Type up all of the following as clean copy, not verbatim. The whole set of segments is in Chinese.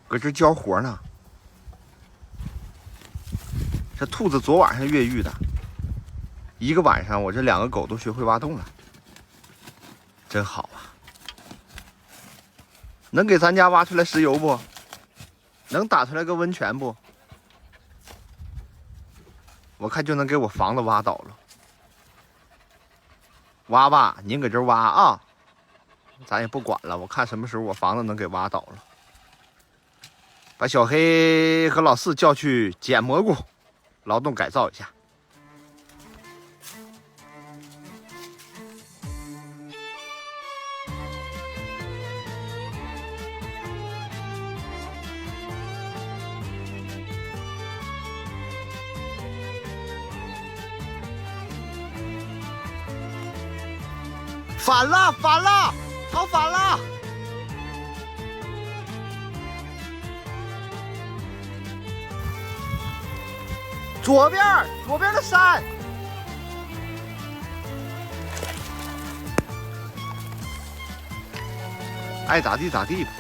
搁这交活呢。这兔子昨晚上越狱的，一个晚上我这2个狗都学会挖洞了，真好啊！能给咱家挖出来石油不？能打出来个温泉不？我看就能给我房子挖倒了。挖吧，您搁这挖啊，咱也不管了。我看什么时候我房子能给挖倒了。把小黑和老四叫去捡蘑菇，劳动改造一下。反了，反了，跑反了！左边的山，爱咋地咋地吧。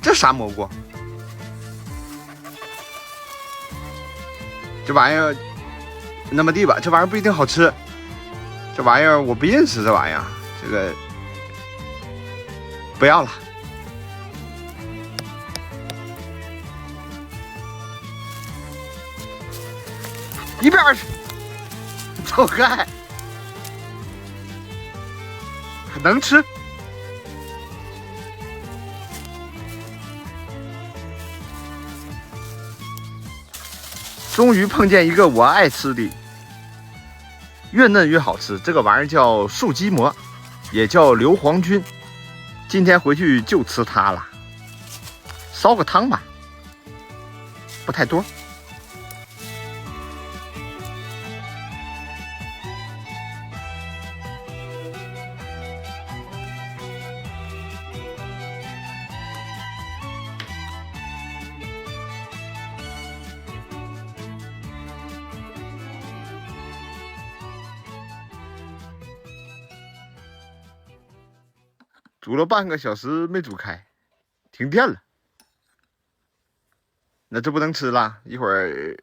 这啥蘑菇？这玩意儿那么地吧，这玩意儿不一定好吃。这玩意儿我不认识，这玩意儿，这个不要了。一边去，走开！能吃。终于碰见一个我爱吃的，越嫩越好吃。这个玩意儿叫树鸡蘑，也叫硫磺菌。今天回去就吃它了，烧个汤吧，不太多。煮了半个小时没煮开，停电了。那这不能吃了，一会儿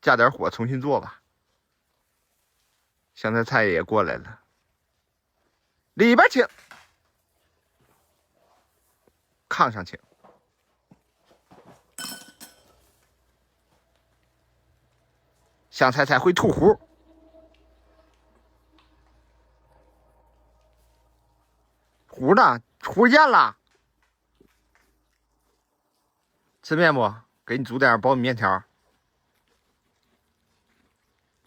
加点火重新做吧。香菜菜也过来了，里边请，炕上请。香菜菜会吐壶。糊呢？糊咽了。吃面不？给你煮点苞米面条。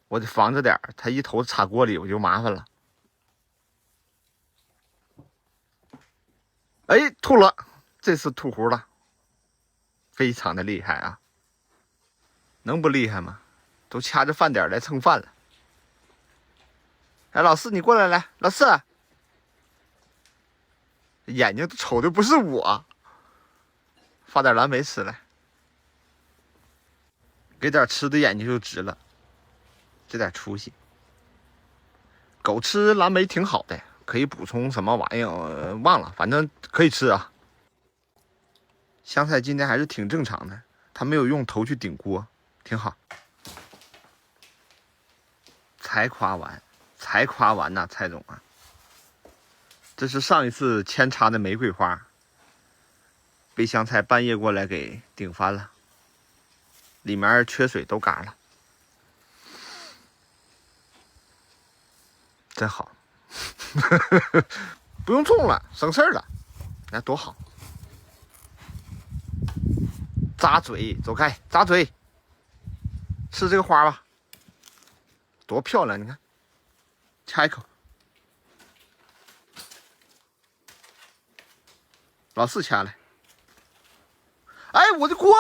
我得防着点，他一头插锅里我就麻烦了。哎，吐了，这次吐糊了，非常的厉害啊！能不厉害吗？都掐着饭点来蹭饭了。哎，老四，你过来，来，老四。眼睛瞅的不是我，发点蓝莓吃来，给点吃的眼睛就直了，这点出息。狗吃蓝莓挺好的，可以补充什么玩意儿忘了，反正可以吃啊。香菜今天还是挺正常的，它没有用头去顶锅，挺好。才夸完呐，蔡总啊！这是上一次扦插的玫瑰花，被香菜半夜过来给顶翻了，里面缺水都嘎了，真好。不用种了，省事儿了，那多好。扎嘴，走开，扎嘴。吃这个花吧，多漂亮！你看，掐一口。老四掐来。哎，我的锅！